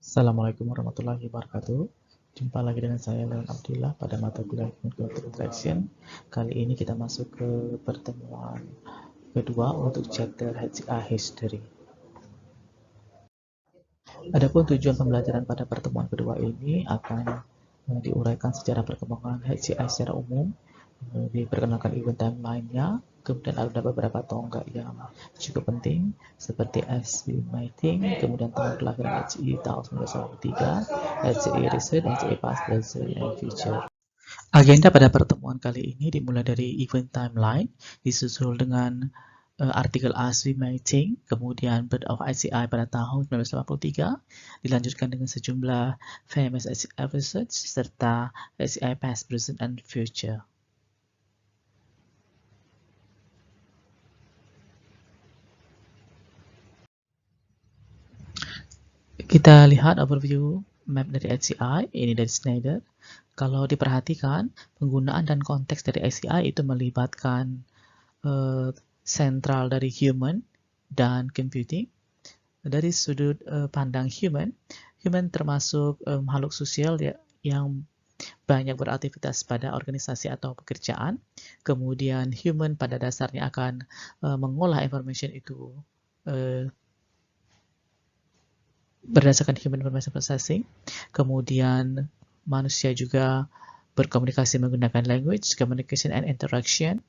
Assalamualaikum warahmatullahi wabarakatuh. Jumpa lagi dengan saya Leon Abdillah pada mata kuliah Human Computer Interaction. Kali ini kita masuk ke pertemuan kedua untuk chapter HCI History. Adapun tujuan pembelajaran pada pertemuan kedua ini akan diuraikan sejarah perkembangan HCI secara umum, diperkenalkan event timeline-nya, kemudian ada beberapa tonggak yang cukup penting seperti estimating, kemudian tahun kelahiran HCI tahun 1983, HCI Research, HCI Past, Present, and Future. Agenda pada pertemuan kali ini dimulai dari event timeline, disusul dengan artikel Aswi Mating, kemudian Birth of ICI pada tahun 1983, dilanjutkan dengan sejumlah famous ICI research, serta ICI Past, Present, and Future. Kita lihat overview map dari HCI, ini dari Schneider. Kalau diperhatikan, penggunaan dan konteks dari HCI itu melibatkan sentral dari human dan computing. Dari sudut pandang human termasuk makhluk sosial yang banyak beraktivitas pada organisasi atau pekerjaan. Kemudian human pada dasarnya akan mengolah information itu berdasarkan human information processing. Kemudian manusia juga berkomunikasi menggunakan language, communication and interaction,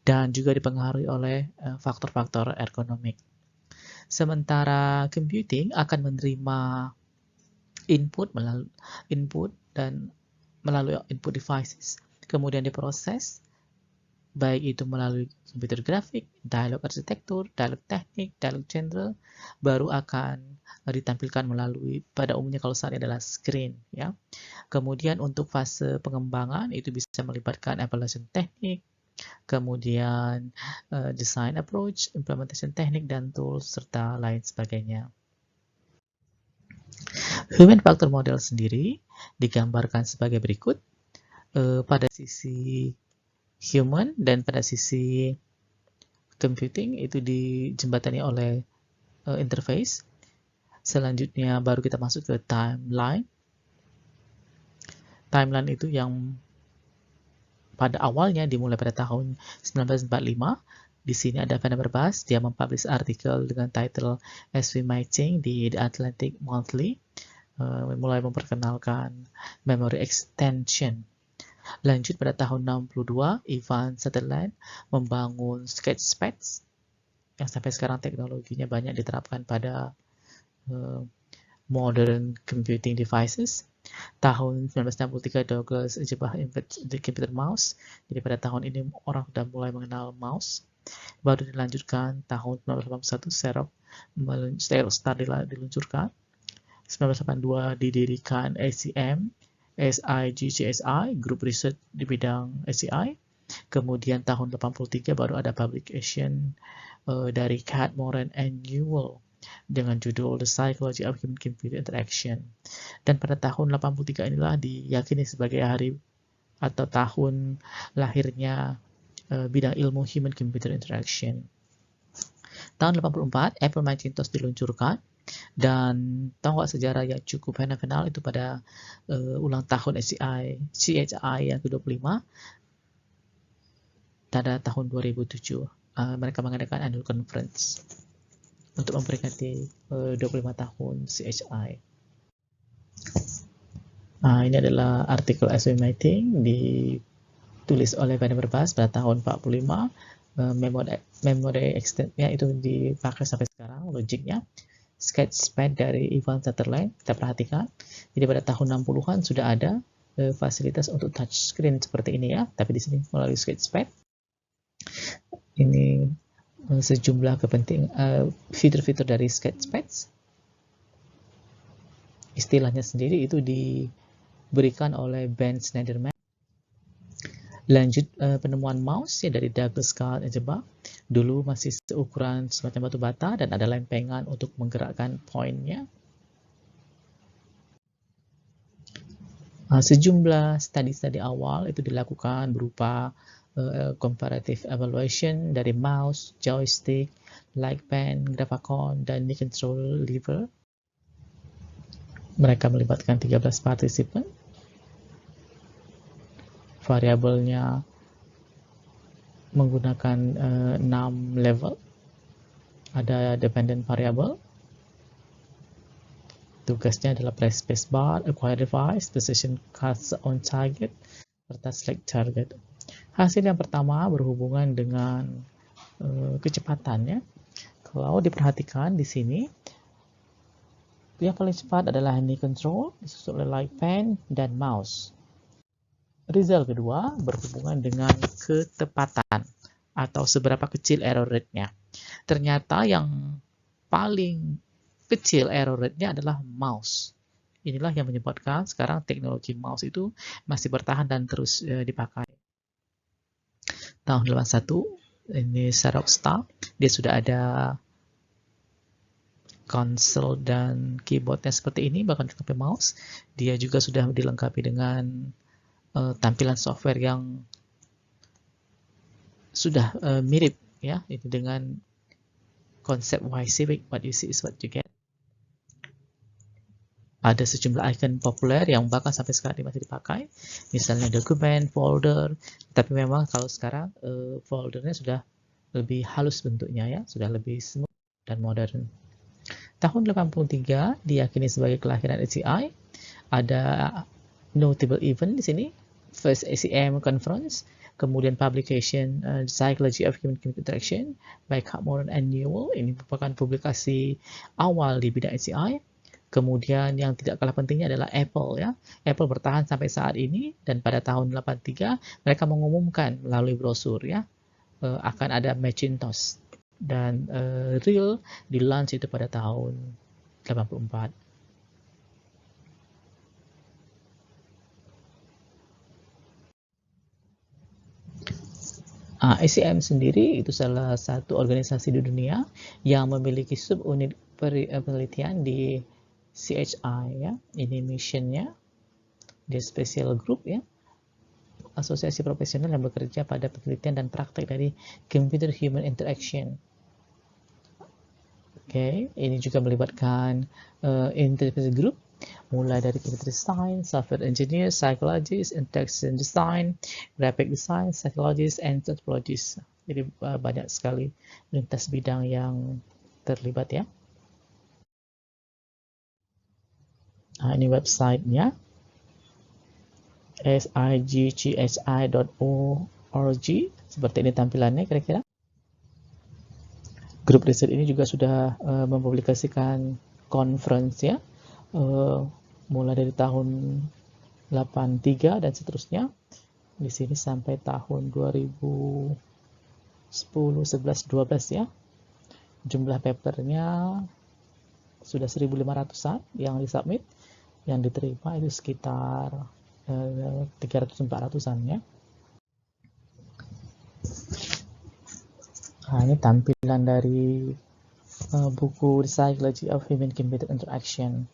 dan juga dipengaruhi oleh faktor-faktor ergonomik. Sementara computing akan menerima input dan melalui input devices, kemudian diproses, baik itu melalui komputer grafik, dialog arsitektur, dialog teknik, dialog general, baru akan ditampilkan melalui, pada umumnya kalau saat ini adalah screen, ya. Kemudian untuk fase pengembangan itu bisa melibatkan evaluation teknik, kemudian design approach, implementation teknik dan tools, serta lain sebagainya. Human factor model sendiri digambarkan sebagai berikut. Pada sisi human dan pada sisi computing itu dijembatani oleh interface. Selanjutnya baru kita masuk ke timeline. Timeline itu yang pada awalnya dimulai pada tahun 1945. Di sini ada Van der Waals, dia mempublish artikel dengan title As We Mighting di The Atlantic Monthly, mulai memperkenalkan memory extension. Lanjut pada tahun 62, Ivan Sutherland membangun Sketchpad yang sampai sekarang teknologinya banyak diterapkan pada modern computing devices. Tahun 1963, Douglas Jebach invent the computer mouse. Jadi pada tahun ini orang sudah mulai mengenal mouse. Baru dilanjutkan tahun 1981, Sterostar diluncurkan. 1982 didirikan ACM, SIGCSI, grup riset di bidang SCI. Kemudian tahun 83 baru ada publication dari Cat, Moran, and Newell dengan judul The Psychology of Human-Computer Interaction. Dan pada tahun 83 inilah diyakini sebagai hari atau tahun lahirnya bidang ilmu Human-Computer Interaction. Tahun 84, Apple Macintosh diluncurkan, dan tonggak sejarah yang cukup fenomenal itu pada ulang tahun CHI yang ke-25 pada tahun 2007. Mereka mengadakan annual conference untuk memperingati 25 tahun CHI. Ini adalah artikel estimating ditulis oleh Van der Waals pada tahun 45. Memory extendnya itu dipakai sampai sekarang, logiknya. Sketchpad dari Ivan Sutherland, kita perhatikan. Jadi pada tahun 60-an sudah ada fasilitas untuk touchscreen seperti ini, ya. Tapi di sini melalui Sketchpad. Ini sejumlah fitur-fitur dari Sketchpad. Istilahnya sendiri itu diberikan oleh Ben Shneiderman. Lanjut penemuan mouse ya dari Douglas Jebach. Dulu masih seukuran semacam batu bata dan ada lempengan untuk menggerakkan poinnya. Sejumlah studi-studi awal itu dilakukan berupa comparative evaluation dari mouse, joystick, like pen, Grafacon, dan control lever. Mereka melibatkan 13 partisipan. Variabelnya menggunakan 6 level. Ada dependent variable. Tugasnya adalah press spacebar, acquire device, precision cuts on target, serta select target. Hasil yang pertama berhubungan dengan kecepatannya. Kalau diperhatikan di sini, yang paling cepat adalah hand control, disusul oleh light pen dan mouse. Result kedua berhubungan dengan ketepatan atau seberapa kecil error rate-nya. Ternyata yang paling kecil error rate-nya adalah mouse. Inilah yang menyebabkan sekarang teknologi mouse itu masih bertahan dan terus dipakai. Tahun 81, ini Xerox Star, dia sudah ada konsol dan keyboardnya seperti ini, bahkan dilengkapi mouse. Dia juga sudah dilengkapi dengan tampilan software yang sudah mirip ya, itu dengan konsep Y-Civic, what you see is what you get. Ada sejumlah icon populer yang bahkan sampai sekarang masih dipakai, misalnya dokumen, folder, tapi memang kalau sekarang foldernya sudah lebih halus bentuknya ya, sudah lebih smooth dan modern. Tahun 83 diyakini sebagai kelahiran HCI. Ada notable event di sini, first ACM conference, kemudian publication Psychology of Human-Computer Interaction by Cartmore and Newell. Ini merupakan publikasi awal di bidang HCI. Kemudian yang tidak kalah pentingnya adalah Apple ya. Apple bertahan sampai saat ini, dan pada tahun 83 mereka mengumumkan melalui brosur ya akan ada Macintosh, dan real di launch itu pada tahun 84. ACM sendiri itu salah satu organisasi di dunia yang memiliki subunit penelitian di CHI ya. Ini missionnya, dia special group ya, asosiasi profesional yang bekerja pada penelitian dan praktek dari computer human interaction. Oke, ini juga melibatkan interdisciplinary group, mulai dari computer science, software engineer, psychologist, interaction design, graphic design, psychologist, and anthropologist. Jadi banyak sekali lintas bidang yang terlibat ya. Ini websitenya, sigchi.org, seperti ini tampilannya kira-kira. Grup riset ini juga sudah mempublikasikan conference ya, mulai dari tahun 83 dan seterusnya. Di sini sampai tahun 2010, 11, 12 ya. Jumlah papernya sudah 1.500-an yang disubmit, yang diterima itu sekitar 300-400-an ya. Nah, ini tampilan dari buku The Psychology of Human-Computer Interaction,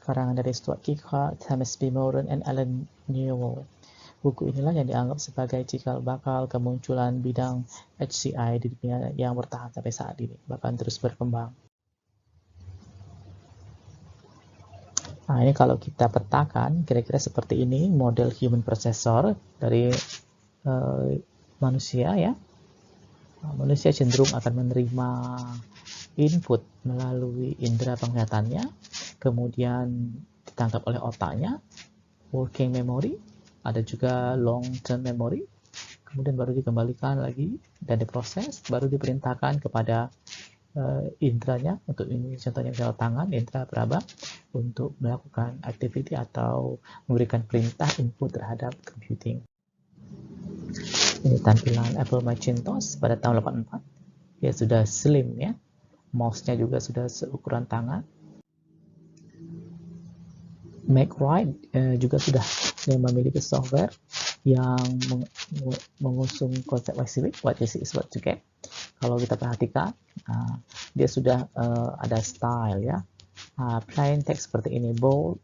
karangan dari Stuart Kickard, Thomas B. Moran, and Alan Newell. Buku inilah yang dianggap sebagai cikal bakal kemunculan bidang HCI di dunia yang bertahan sampai saat ini, bahkan terus berkembang. Nah, ini kalau kita petakan, kira-kira seperti ini model human processor dari manusia ya. Manusia cenderung akan menerima input melalui indera penglihatannya, kemudian ditangkap oleh otaknya, working memory, ada juga long term memory, kemudian baru dikembalikan lagi dan diproses, baru diperintahkan kepada indranya, untuk ini contohnya misalnya tangan, indera peraba, untuk melakukan activity atau memberikan perintah input terhadap computing. Ini tampilan Apple Macintosh pada tahun 84. Ya sudah slim ya, mouse-nya juga sudah seukuran tangan. Mac Write juga sudah memiliki software yang mengusung konsep Y-Civic, what you see is what you get. Kalau kita perhatikan, dia sudah ada style ya, plain text seperti ini, bold,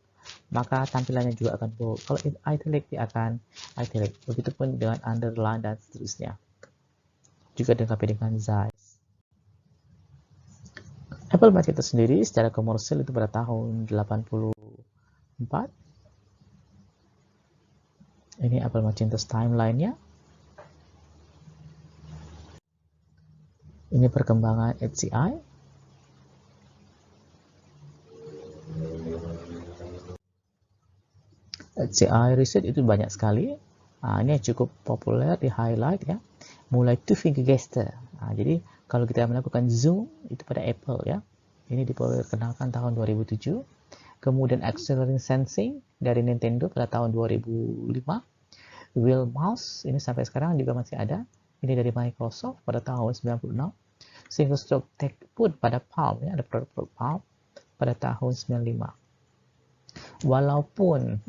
maka tampilannya juga akan bold. Kalau italic dia akan italic, begitupun dengan underline dan seterusnya. Juga dilengkapi dengan Zeiss. Apple Macintosh sendiri secara komersial itu pada tahun 80 4. Ini Apple Macintosh timeline-nya. Ini perkembangan HCI. HCI research itu banyak sekali. Ini cukup populer di highlight ya. Mulai two finger gesture. Jadi kalau kita melakukan zoom itu pada Apple ya. Ini diperkenalkan tahun 2007. Kemudian accelerating sensing dari Nintendo pada tahun 2005. Wheel mouse ini sampai sekarang juga masih ada. Ini dari Microsoft pada tahun 96. Single stroke put pada Palm ya, ada produk Palm pada tahun 95. Walaupun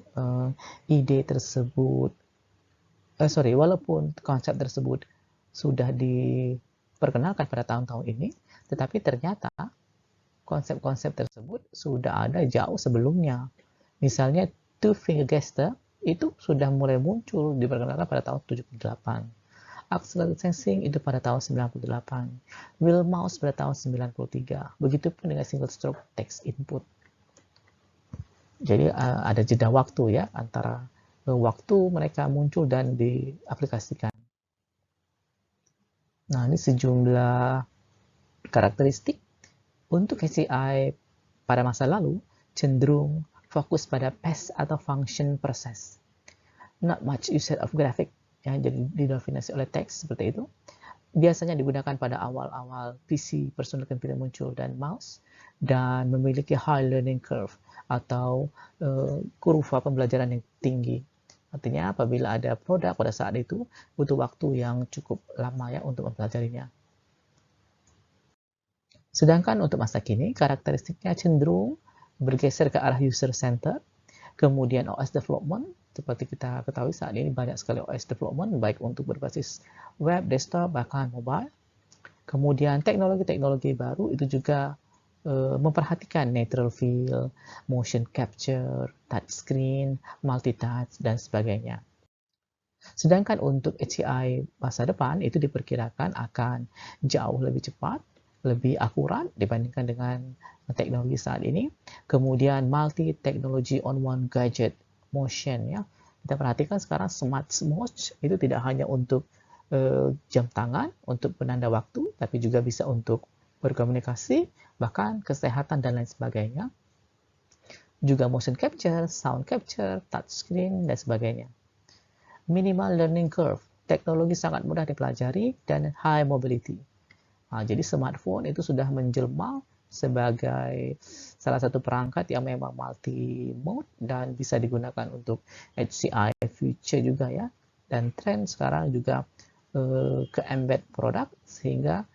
walaupun konsep tersebut sudah diperkenalkan pada tahun-tahun ini, tetapi ternyata konsep-konsep tersebut sudah ada jauh sebelumnya. Misalnya two finger gesture itu sudah mulai muncul diperkenalkan pada tahun 78. Accelerated sensing itu pada tahun 98. Wheel mouse pada tahun 93. Begitupun dengan single stroke text input. Jadi ada jeda waktu ya antara waktu mereka muncul dan diaplikasikan. Nah, ini sejumlah karakteristik untuk HCI pada masa lalu cenderung fokus pada PES atau function process. Not much use of graphic, ya, jadi didominasi oleh teks seperti itu. Biasanya digunakan pada awal-awal PC personal computer muncul dan mouse, dan memiliki high learning curve atau kurva pembelajaran yang tinggi. Artinya apabila ada produk pada saat itu butuh waktu yang cukup lama ya untuk mempelajarinya. Sedangkan untuk masa kini karakteristiknya cenderung bergeser ke arah user center. Kemudian OS development, seperti kita ketahui saat ini banyak sekali OS development, baik untuk berbasis web, desktop, bahkan mobile. Kemudian teknologi-teknologi baru itu juga memperhatikan natural feel, motion capture, touchscreen, multitouch, dan sebagainya. Sedangkan untuk HCI masa depan itu diperkirakan akan jauh lebih cepat, lebih akurat dibandingkan dengan teknologi saat ini. Kemudian multi technology on one gadget motion ya. Kita perhatikan sekarang smartwatch itu tidak hanya untuk jam tangan, untuk penanda waktu, tapi juga bisa untuk berkomunikasi, bahkan kesehatan dan lain sebagainya. Juga motion capture, sound capture, touchscreen dan sebagainya. Minimal learning curve, teknologi sangat mudah dipelajari dan high mobility. Jadi smartphone itu sudah menjelma sebagai salah satu perangkat yang memang multi mode dan bisa digunakan untuk HCI future juga ya. Dan tren sekarang juga ke embed produk, sehingga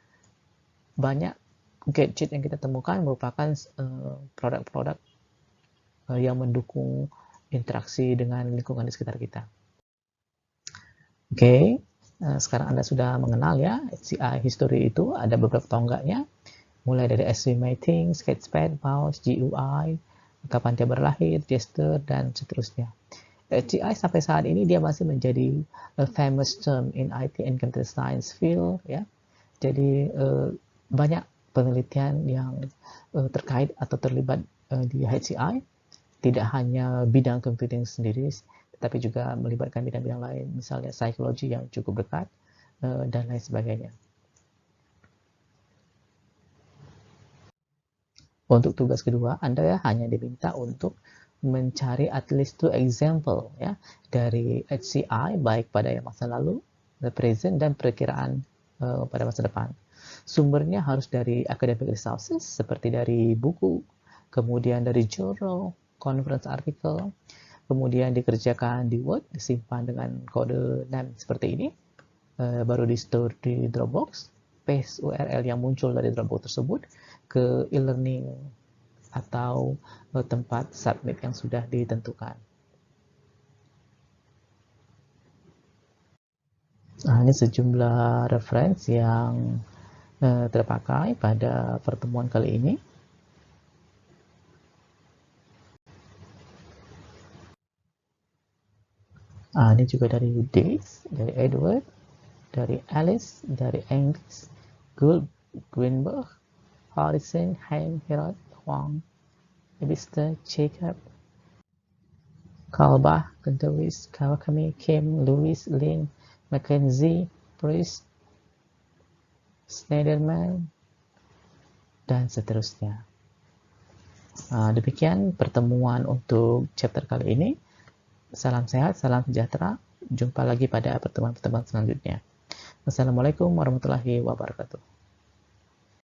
banyak gadget yang kita temukan merupakan produk-produk yang mendukung interaksi dengan lingkungan di sekitar kita. Oke. Sekarang Anda sudah mengenal ya HCI history itu, ada beberapa tonggaknya, mulai dari estimating, sketchpad, mouse, GUI, kapan dia berlahir, gesture, dan seterusnya. HCI sampai saat ini dia masih menjadi a famous term in IT and computer science field ya. Jadi banyak penelitian yang terkait atau terlibat di HCI, tidak hanya bidang computing sendiri, tetapi juga melibatkan bidang-bidang lain, misalnya psikologi yang cukup dekat, dan lain sebagainya. Untuk tugas kedua, Anda hanya diminta untuk mencari at least 2 example ya, dari HCI, baik pada yang masa lalu, the present, dan perkiraan pada masa depan. Sumbernya harus dari academic resources, seperti dari buku, kemudian dari journal, conference article, kemudian dikerjakan di Word, disimpan dengan kode NAME seperti ini, baru di store di Dropbox, paste URL yang muncul dari Dropbox tersebut ke e-learning atau tempat submit yang sudah ditentukan. Nah, ini sejumlah referensi yang terpakai pada pertemuan kali ini. Ini juga dari Days, dari Edward, dari Alice, dari Angus, Gould, Greenberg, Harrison, Haim, Herod, Huang, Ebister, Jacob, Kalbah, Gentowis, Kawakami, Kim, Lewis, Lin, Mackenzie, Priest, Schneiderman, dan seterusnya. Demikian pertemuan untuk chapter kali ini. Salam sehat, salam sejahtera. Jumpa lagi pada pertemuan-pertemuan selanjutnya. Wassalamualaikum warahmatullahi wabarakatuh.